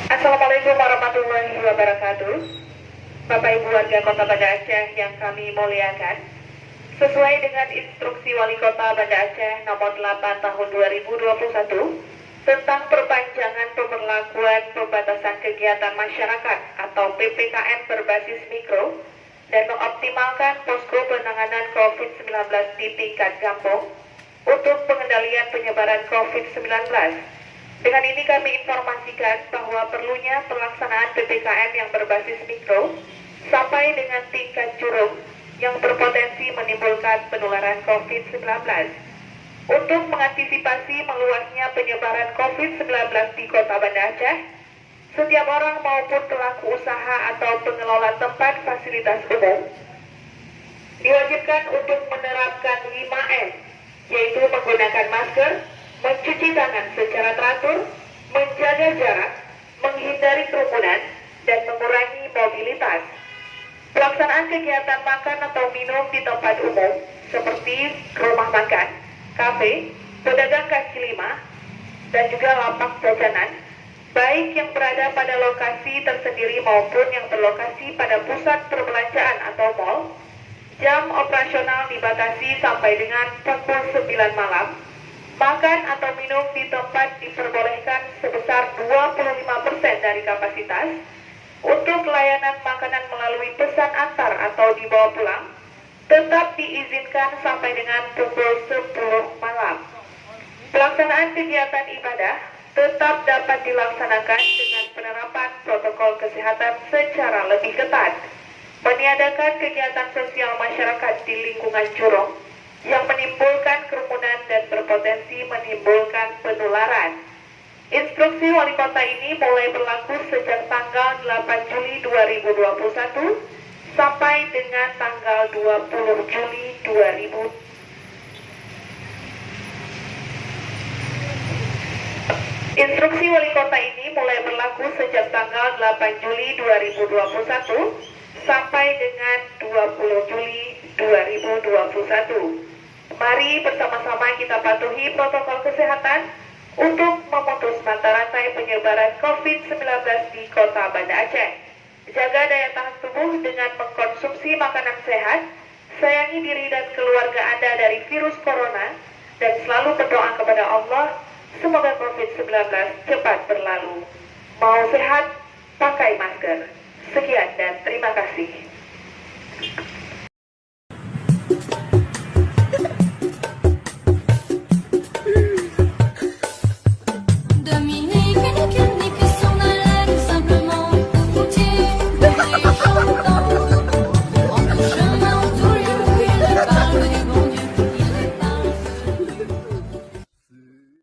Assalamualaikum warahmatullahi wabarakatuh. Bapak Ibu warga Kota Banda Aceh yang kami muliakan, sesuai dengan instruksi Wali Kota Banda Aceh nomor 8 tahun 2021 tentang perpanjangan pemberlakuan pembatasan kegiatan masyarakat atau PPKM berbasis mikro dan mengoptimalkan posko penanganan COVID-19 di tingkat kampung untuk pengendalian penyebaran COVID-19. Dengan ini kami informasikan bahwa perlunya pelaksanaan PPKM yang berbasis mikro sampai dengan tingkat curug yang berpotensi menimbulkan penularan COVID-19. Untuk mengantisipasi meluasnya penyebaran COVID-19 di Kota Banda Aceh, setiap orang maupun pelaku usaha atau pengelola tempat fasilitas umum diwajibkan untuk menerapkan 5M, yaitu menggunakan masker, mencuci tangan secara teratur, menjaga jarak, menghindari kerumunan, dan mengurangi mobilitas. Pelaksanaan kegiatan makan atau minum di tempat umum seperti rumah makan, kafe, pedagang kaki lima, dan juga lapak jajanan, baik yang berada pada lokasi tersendiri maupun yang berlokasi pada pusat perbelanjaan atau mal, jam operasional dibatasi sampai dengan pukul 9 malam. Makan atau minum di tempat diperbolehkan sebesar 25% dari kapasitas. Untuk layanan makanan melalui pesan antar atau dibawa pulang, tetap diizinkan sampai dengan pukul 10 malam. Pelaksanaan kegiatan ibadah tetap dapat dilaksanakan dengan penerapan protokol kesehatan secara lebih ketat. Meniadakan kegiatan sosial masyarakat di lingkungan curug yang menimbulkan kerumunan dan berpotensi menimbulkan penularan. Instruksi Wali Kota ini mulai berlaku sejak tanggal 8 Juli 2021 sampai dengan tanggal 20 Juli 2020. Instruksi Wali Kota ini mulai berlaku sejak tanggal 8 Juli 2021 sampai dengan 20 Juli 2021. Mari bersama-sama kita patuhi protokol kesehatan untuk memutus mata rantai penyebaran COVID-19 di Kota Banda Aceh. Jaga daya tahan tubuh dengan mengkonsumsi makanan sehat, sayangi diri dan keluarga Anda dari virus corona, dan selalu berdoa kepada Allah, semoga COVID-19 cepat berlalu. Mau sehat, pakai masker. Sekian dan terima kasih.